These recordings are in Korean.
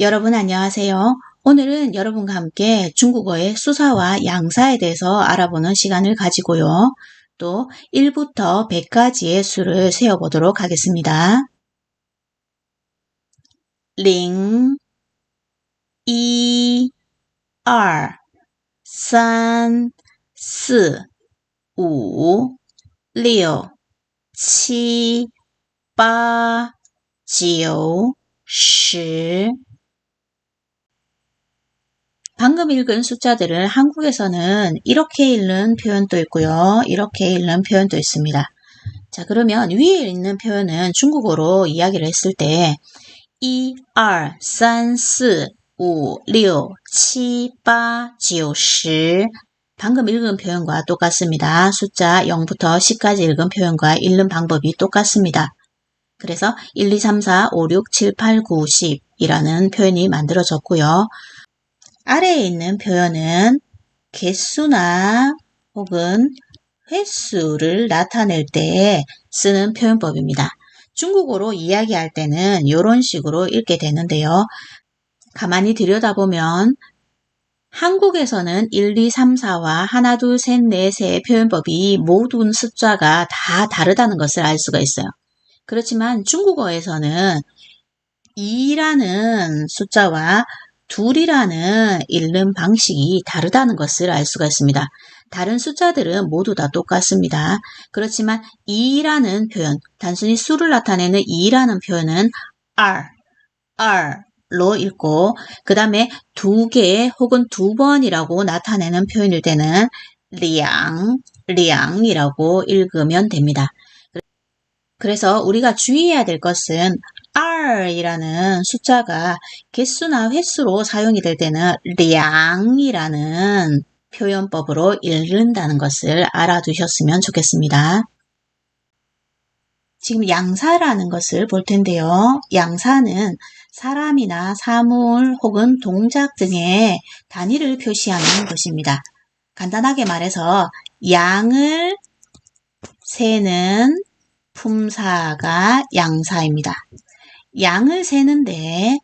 여러분 안녕하세요. 오늘은 여러분과 함께 중국어의 수사와 양사에 대해서 알아보는 시간을 가지고요. 또 1부터 100까지의 수를 세어보도록 하겠습니다. 0, 1, 2, 3, 4, 5, 6, 7, 8, 9, 10 방금 읽은 숫자들을 한국에서는 이렇게 읽는 표현도 있고요. 이렇게 읽는 표현도 있습니다. 자, 그러면 위에 있는 표현은 중국어로 이야기를 했을 때 1, 2, 3, 4, 5, 6, 7, 8, 9, 10 방금 읽은 표현과 똑같습니다. 숫자 0부터 10까지 읽은 표현과 읽는 방법이 똑같습니다. 그래서 1, 2, 3, 4, 5, 6, 7, 8, 9, 10 이라는 표현이 만들어졌고요. 아래에 있는 표현은 개수나 혹은 횟수를 나타낼 때 쓰는 표현법입니다. 중국어로 이야기할 때는 이런 식으로 읽게 되는데요. 가만히 들여다보면 한국에서는 1, 2, 3, 4와 하나, 둘, 셋, 넷, 의 표현법이 모든 숫자가 다 다르다는 것을 알 수가 있어요. 그렇지만 중국어에서는 2라는 숫자와 둘이라는 읽는 방식이 다르다는 것을 알 수가 있습니다. 다른 숫자들은 모두 다 똑같습니다. 그렇지만 2라는 표현, 단순히 수를 나타내는 2라는 표현은 R로 읽고 그 다음에 두 개 혹은 두 번이라고 나타내는 표현일 때는 량이라고 읽으면 됩니다. 그래서 우리가 주의해야 될 것은 R이라는 숫자가 개수나 횟수로 사용이 될 때는 량이라는 표현법으로 읽는다는 것을 알아두셨으면 좋겠습니다. 지금 양사라는 것을 볼 텐데요. 양사는 사람이나 사물 혹은 동작 등의 단위를 표시하는 것입니다. 간단하게 말해서 양을 세는 품사가 양사입니다. 양을 세는데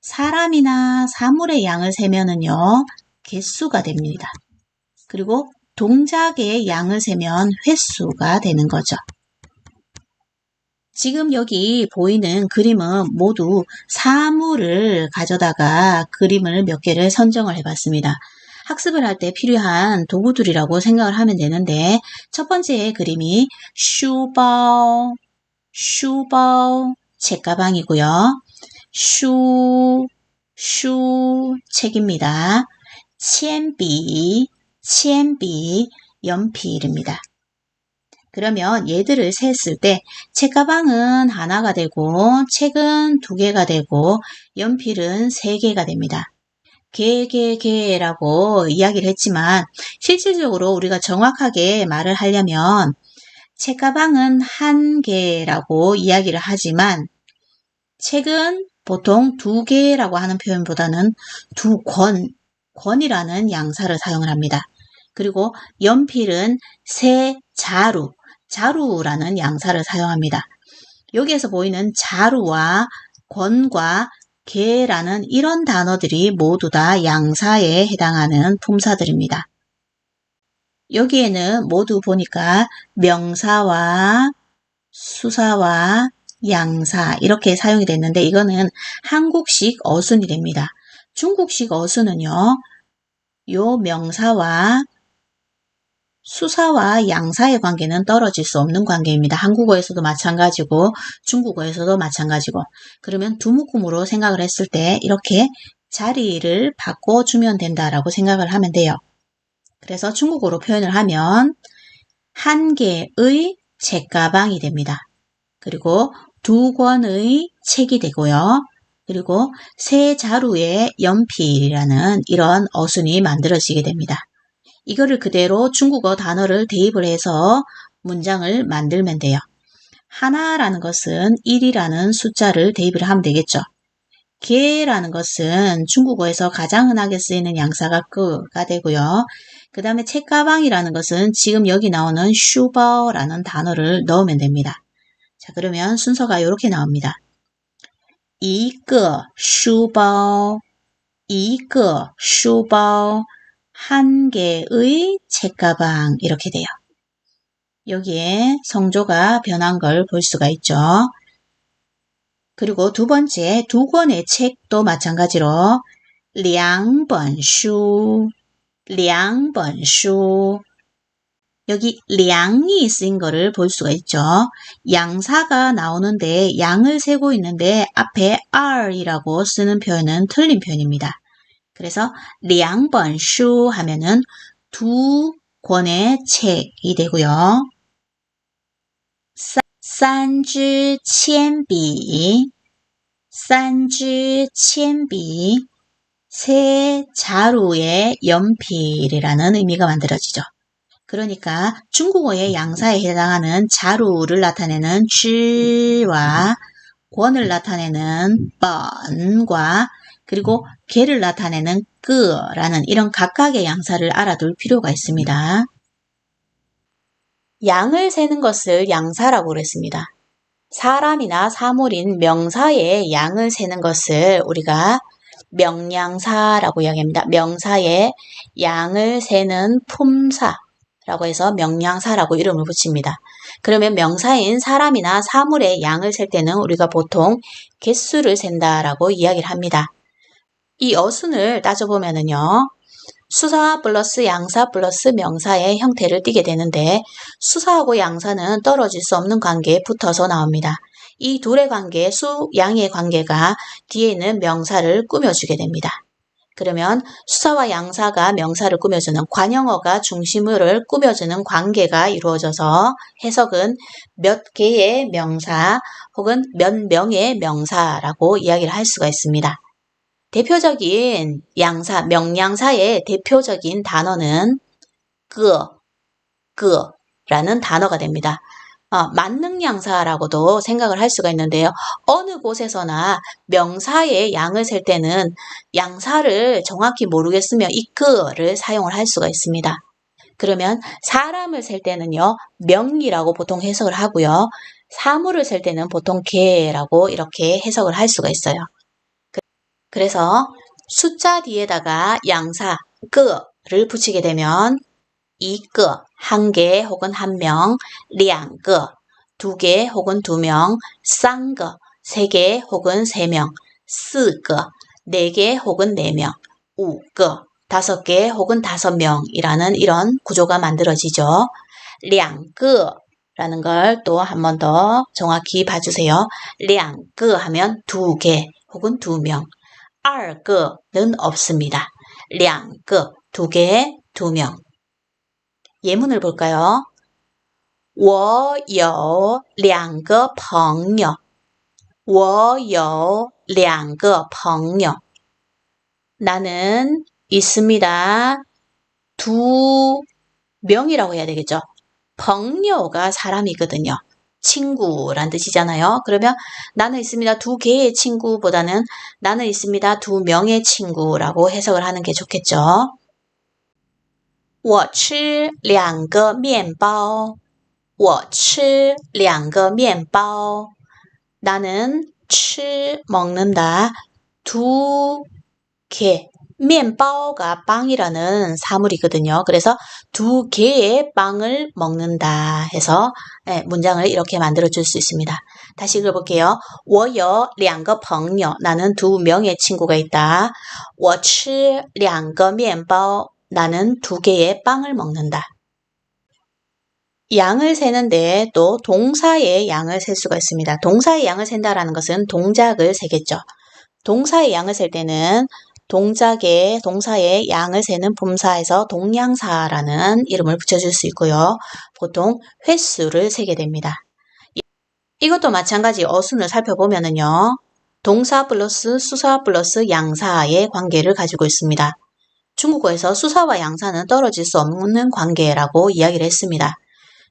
사람이나 사물의 양을 세면은요, 개수가 됩니다. 그리고 동작의 양을 세면 횟수가 되는 거죠. 지금 여기 보이는 그림은 모두 사물을 가져다가 그림을 몇 개를 선정을 해봤습니다. 학습을 할 때 필요한 도구들이라고 생각을 하면 되는데 첫 번째 그림이 슈바오, 책가방이고요. 슈, 책입니다. 铅비, 연필입니다. 그러면 얘들을 셌을 때 책가방은 하나가 되고 책은 두 개가 되고 연필은 세 개가 됩니다. 개라고 이야기를 했지만 실질적으로 우리가 정확하게 말을 하려면 책가방은 한 개라고 이야기를 하지만 책은 보통 두 개라고 하는 표현보다는 두 권이라는 양사를 사용을 합니다. 그리고 연필은 세 자루라는 양사를 사용합니다. 여기에서 보이는 자루와 권과 개라는 이런 단어들이 모두 다 양사에 해당하는 품사들입니다. 여기에는 모두 보니까 명사와 수사와 양사 이렇게 사용이 됐는데 이거는 한국식 어순이 됩니다. 중국식 어순은요. 요 명사와 수사와 양사의 관계는 떨어질 수 없는 관계입니다. 한국어에서도 마찬가지고 중국어에서도 마찬가지고 그러면 두묶음으로 생각을 했을 때 이렇게 자리를 바꿔주면 된다라고 생각을 하면 돼요. 그래서 중국어로 표현을 하면 한 개의 책가방이 됩니다. 그리고 두 권의 책이 되고요. 그리고 세 자루의 연필이라는 이런 어순이 만들어지게 됩니다. 이거를 그대로 중국어 단어를 대입을 해서 문장을 만들면 돼요. 하나라는 것은 1이라는 숫자를 대입을 하면 되겠죠. 개라는 것은 중국어에서 가장 흔하게 쓰이는 양사가 끄가 되고요. 그 다음에 책가방이라는 것은 지금 여기 나오는 슈바오라는 단어를 넣으면 됩니다. 자, 그러면 순서가 이렇게 나옵니다. 一个书包一个书包한 개의 책가방 이렇게 돼요. 여기에 성조가 변한 걸 볼 수가 있죠. 그리고 두 번째 두 권의 책도 마찬가지로 两本书两本书여기 량이 쓰인 거를 볼 수가 있죠. 양사가 나오는데 양을 세고 있는데 앞에 r이라고 쓰는 표현은 틀린 표현입니다. 그래서 两本书하면은 두 권의 책이 되고요. 三支铅笔三支铅笔세 자루의 연필이라는 의미가 만들어지죠. 그러니까 중국어의 양사에 해당하는 자루를 나타내는 支와 권을 나타내는 本과 그리고 개를 나타내는 个라는 이런 각각의 양사를 알아둘 필요가 있습니다. 양을 세는 것을 양사라고 그랬습니다. 사람이나 사물인 명사의 양을 세는 것을 우리가 명량사라고 이야기합니다. 명사의 양을 세는 품사라고 해서 명량사라고 이름을 붙입니다. 그러면 명사인 사람이나 사물의 양을 셀 때는 우리가 보통 개수를 센다라고 이야기를 합니다. 이 어순을 따져보면은요. 수사 플러스 양사 플러스 명사의 형태를 띠게 되는데 수사하고 양사는 떨어질 수 없는 관계에 붙어서 나옵니다. 이 둘의 관계, 수, 양의 관계가 뒤에 있는 명사를 꾸며주게 됩니다. 그러면 수사와 양사가 명사를 꾸며주는 관형어가 중심을 꾸며주는 관계가 이루어져서 해석은 몇 개의 명사 혹은 몇 명의 명사라고 이야기를 할 수가 있습니다. 대표적인 양사, 명량사의 대표적인 단어는 라는 단어가 됩니다. 만능양사라고도 생각을 할 수가 있는데요. 어느 곳에서나 명사의 양을 셀 때는 양사를 정확히 모르겠으면 이 를 사용을 할 수가 있습니다. 그러면 사람을 셀 때는요. 명이라고 보통 해석을 하고요. 사물을 셀 때는 보통 개라고 이렇게 해석을 할 수가 있어요. 그래서 숫자 뒤에다가 양사, 를 붙이게 되면 一个, 한 개 혹은 한 명, 两个, 두 개 혹은 두 명, 三个, 세 개 혹은 세 명, 四个, 네 개 혹은 네 명, 五个, 다섯 개 혹은 다섯 명이라는 이런 구조가 만들어지죠. 两个라는 걸 또 한 번 더 정확히 봐주세요. 两个 하면 두 개 혹은 두 명. 二个는 없습니다. 两个, 두 개, 두 명. 예문을 볼까요? 我有两个朋友我有两个朋友 나는 있습니다. 두 명이라고 해야 되겠죠. 朋友가 사람이거든요. 친구란 뜻이잖아요. 그러면 나는 있습니다. 두 개의 친구보다는 나는 있습니다. 두 명의 친구라고 해석을 하는 게 좋겠죠. 我吃两个面包我吃两个面包 나는 吃 먹는다. 두 개. 面包가 빵이라는 사물이거든요. 그래서 두 개의 빵을 먹는다 해서 문장을 이렇게 만들어 줄 수 있습니다. 다시 읽어볼게요. 我有两个朋友 나는 두 명의 친구가 있다. 我吃两个面包 나는 두 개의 빵을 먹는다. 양을 세는데 또 동사의 양을 셀 수가 있습니다. 동사의 양을 센다라는 것은 동작을 세겠죠. 동사의 양을 셀 때는 동사의 양을 세는 품사에서 동량사라는 이름을 붙여줄 수 있고요. 보통 횟수를 세게 됩니다. 이것도 마찬가지 어순을 살펴보면은요. 동사 플러스 수사 플러스 양사의 관계를 가지고 있습니다. 중국어에서 수사와 양사는 떨어질 수 없는 관계라고 이야기를 했습니다.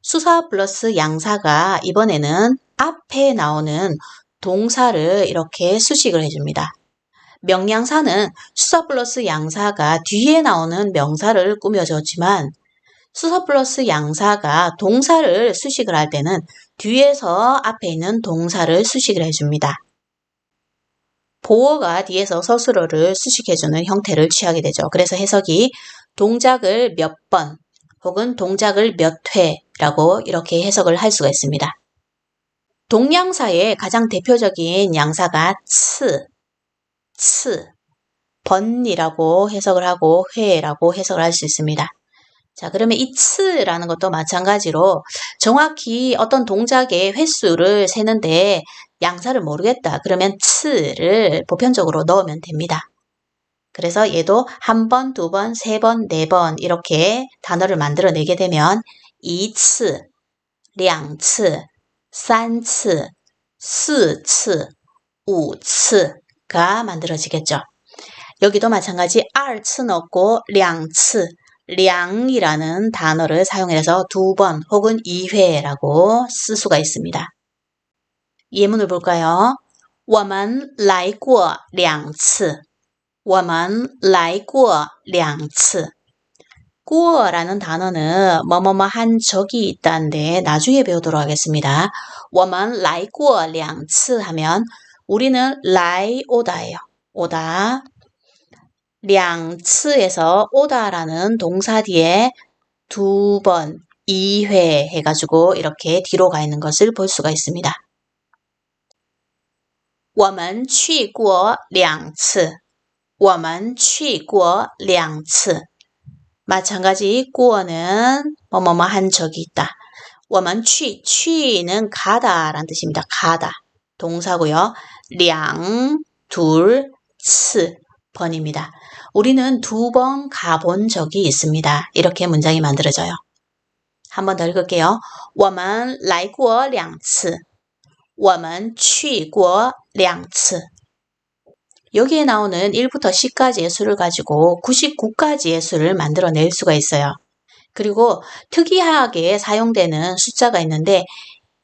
수사 플러스 양사가 이번에는 앞에 나오는 동사를 이렇게 수식을 해줍니다. 명량사는 수사 플러스 양사가 뒤에 나오는 명사를 꾸며줬지만 수사 플러스 양사가 동사를 수식을 할 때는 뒤에서 앞에 있는 동사를 수식을 해줍니다. 보어가 뒤에서 서술어를 수식해주는 형태를 취하게 되죠. 그래서 해석이 동작을 몇 번 혹은 동작을 몇 회라고 이렇게 해석을 할 수가 있습니다. 동양사의 가장 대표적인 양사가 츠, 번이라고 해석을 하고 회라고 해석을 할 수 있습니다. 자, 그러면 이 츠라는 것도 마찬가지로 정확히 어떤 동작의 횟수를 세는데 양사를 모르겠다. 그러면 츠를 보편적으로 넣으면 됩니다. 그래서 얘도 한 번, 두 번, 세 번, 네 번 이렇게 단어를 만들어내게 되면 2츠, 2츠, 3츠, 4츠, 5츠가 만들어지겠죠. 여기도 마찬가지 2츠 넣고 2츠, 2이라는 단어를 사용해서 두 번 혹은 2회라고 쓸 수가 있습니다. 예문을 볼까요? 我们来过2次我们来过2次 过라는 단어는 뭐뭐뭐 한 적이 있다는데 나중에 배우도록 하겠습니다. 我们来过2次 하면 우리는 来 오다예요. 오다. 2次에서 오다라는 동사 뒤에 두 번, 2회 해가지고 이렇게 뒤로 가 있는 것을 볼 수가 있습니다. 我们去过2次我们去过2次 마찬가지 过는 뭐뭐뭐 한 적이 있다. 我们去는 가다라는 뜻입니다. 가다. 동사고요. 2, 둘, 次 번입니다. 우리는 두 번 가본 적이 있습니다. 이렇게 문장이 만들어져요. 한 번 더 읽을게요. 我们来过2次我们去过2次 여기에 나오는 1부터 10까지의 수를 가지고 99까지의 수를 만들어낼 수가 있어요. 그리고 특이하게 사용되는 숫자가 있는데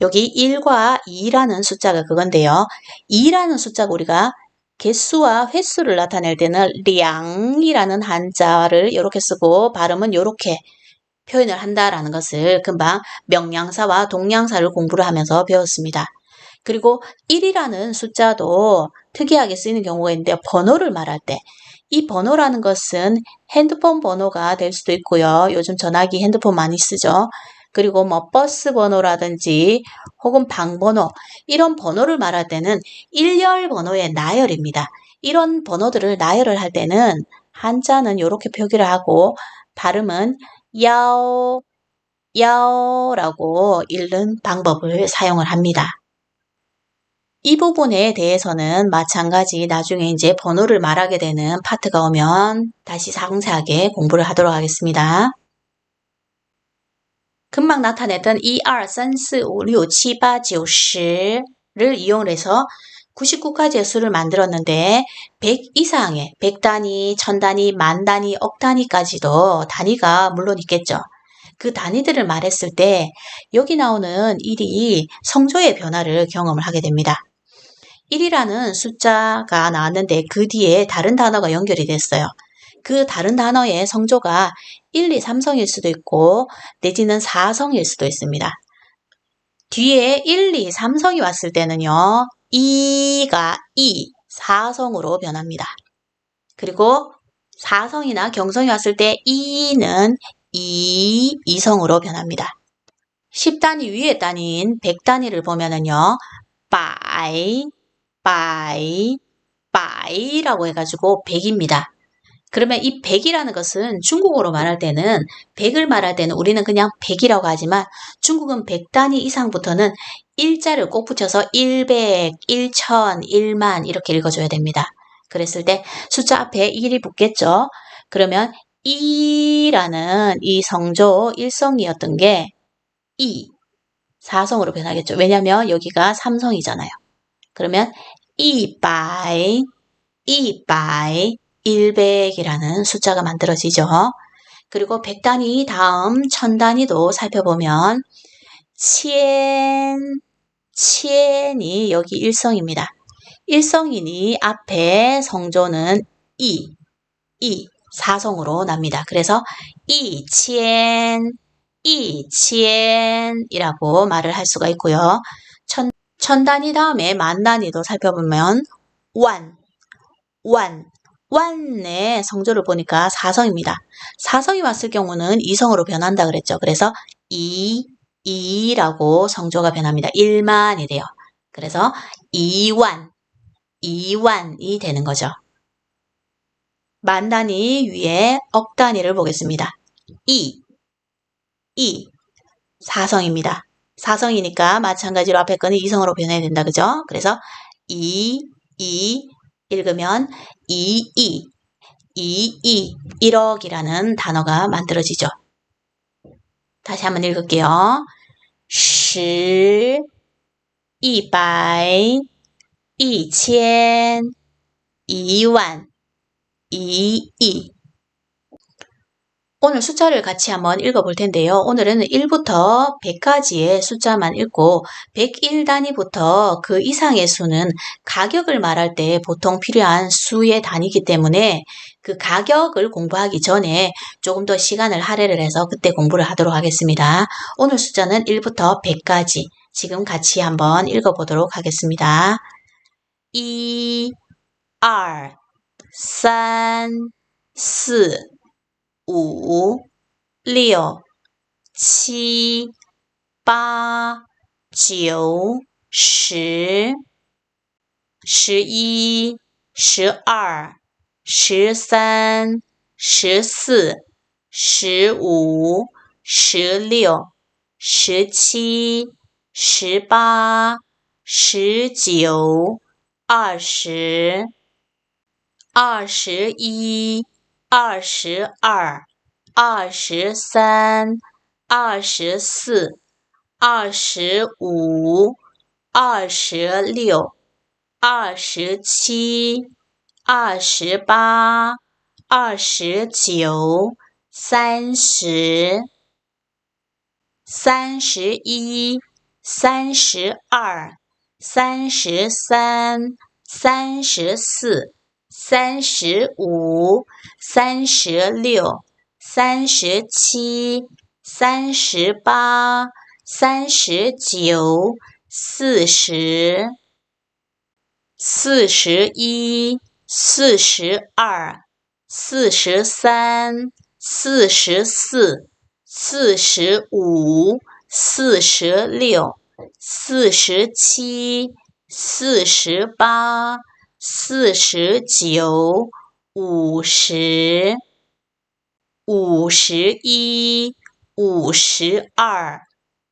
여기 1과 2라는 숫자가 그건데요. 2라는 숫자가 우리가 개수와 횟수를 나타낼 때는 량이라는 한자를 이렇게 쓰고 발음은 이렇게 표현을 한다라는 것을 금방 명량사와 동량사를 공부를 하면서 배웠습니다. 그리고 1이라는 숫자도 특이하게 쓰이는 경우가 있는데 번호를 말할 때 이 번호라는 것은 핸드폰 번호가 될 수도 있고요. 요즘 전화기 핸드폰 많이 쓰죠. 그리고 뭐 버스 번호라든지 혹은 방번호 이런 번호를 말할 때는 일열 번호의 나열입니다. 이런 번호들을 나열을 할 때는 한자는 이렇게 표기를 하고 발음은 야오라고 읽는 방법을 사용을 합니다. 이 부분에 대해서는 마찬가지 나중에 이제 번호를 말하게 되는 파트가 오면 다시 상세하게 공부를 하도록 하겠습니다. 금방 나타냈던 1, 2, 3, 4, 5, 6, 7, 8, 9, 10를 이용해서 99가지의 수를 만들었는데 100 이상의 100단위, 1000단위, 만단위, 억단위까지도 단위가 물론 있겠죠. 그 단위들을 말했을 때 여기 나오는 1이 성조의 변화를 경험을 하게 됩니다. 1이라는 숫자가 나왔는데 그 뒤에 다른 단어가 연결이 됐어요. 그 다른 단어의 성조가 1, 2, 3성일 수도 있고 내지는 4성일 수도 있습니다. 뒤에 1, 2, 3성이 왔을 때는요. 2가 4성으로 변합니다. 그리고 4성이나 경성이 왔을 때 2는 2성으로 변합니다. 10단위 위의 단위인 100단위를 보면은요. 빠이라고 해가지고 100입니다. 그러면 이 100이라는 것은 중국어로 말할 때는 100을 말할 때는 우리는 그냥 100이라고 하지만 중국은 100단위 이상부터는 일자를 꼭 붙여서 100, 1000, 1만 이렇게 읽어줘야 됩니다. 그랬을 때 숫자 앞에 1이 붙겠죠. 그러면 2라는 이 성조 1성이었던 게 4성으로 변하겠죠. 왜냐하면 여기가 3성이잖아요. 그러면 200, 100이라는 숫자가 만들어지죠. 그리고 100단위 다음 1000단위도 살펴보면 1000이 여기 1성입니다. 1성이니 앞에 성조는 4성으로 납니다. 그래서 2000이라고 말을 할 수가 있고요. 1000단위 다음에 만단위도 살펴보면 완의 성조를 보니까 사성입니다. 사성이 왔을 경우는 이성으로 변한다 그랬죠. 그래서 이라고 성조가 변합니다. 1만이 돼요. 그래서 이완이 되는 거죠. 만 단위 위에 억 단위를 보겠습니다. 이 사성입니다. 사성이니까 마찬가지로 앞에 거는 이성으로 변해야 된다. 그죠? 그래서 읽으면 1억이라는 단어가 만들어지죠. 다시 한번 읽을게요. 10, 100, 1000, 2만, 2이. 오늘 숫자를 같이 한번 읽어볼 텐데요. 오늘은 1부터 100까지의 숫자만 읽고 101단위부터 그 이상의 수는 가격을 말할 때 보통 필요한 수의 단위이기 때문에 그 가격을 공부하기 전에 조금 더 시간을 할애를 해서 그때 공부를 하도록 하겠습니다. 오늘 숫자는 1부터 100까지 지금 같이 한번 읽어보도록 하겠습니다. 1, 2, 3, 4, 5, 6, 7, 8, 9, 10, 11, 12, 13, 14, 15, 16, 17, 18, 19, 20, 21, 22, 23, 24, 25, 26, 27, 28, 29, 30, 31, 32, 33, 34, 35, 36, 37, 38, 39, 40, 41, 42, 43, 44, 45, 46, 47, 48, 49, 50, 51, 52,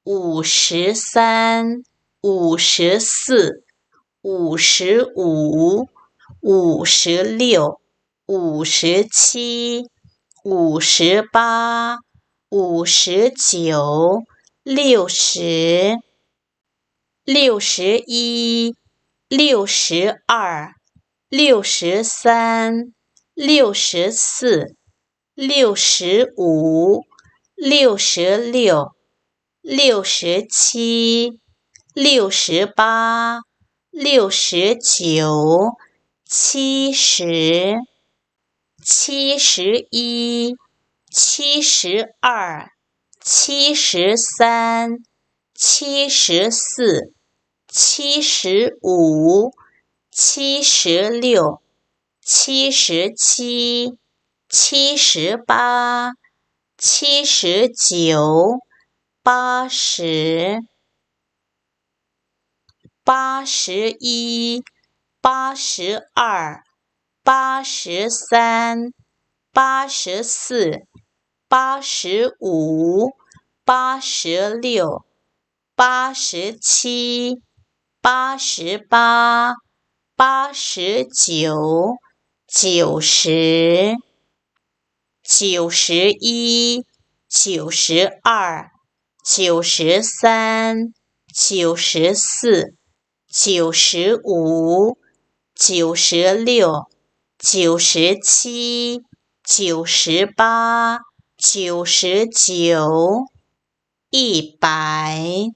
53, 54, 55, 56, 57, 58, 59, 60, 61, 62, 63, 64, 65, 66, 67, 68, 69, 70, 71, 72, 73, 74, 75, 76, 77, 78, 79, 80, 81, 82, 83, 84, 85, 86, 87, 88, 89, 90, 91, 92, 93, 94, 95, 96, 97, 98, 99, 100.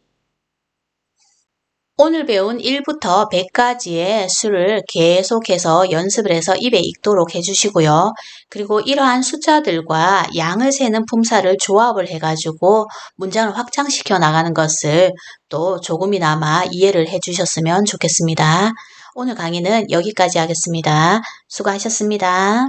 오늘 배운 1부터 100까지의 수를 계속해서 연습을 해서 입에 익도록 해주시고요. 그리고 이러한 숫자들과 양을 세는 품사를 조합을 해가지고 문장을 확장시켜 나가는 것을 또 조금이나마 이해를 해주셨으면 좋겠습니다. 오늘 강의는 여기까지 하겠습니다. 수고하셨습니다.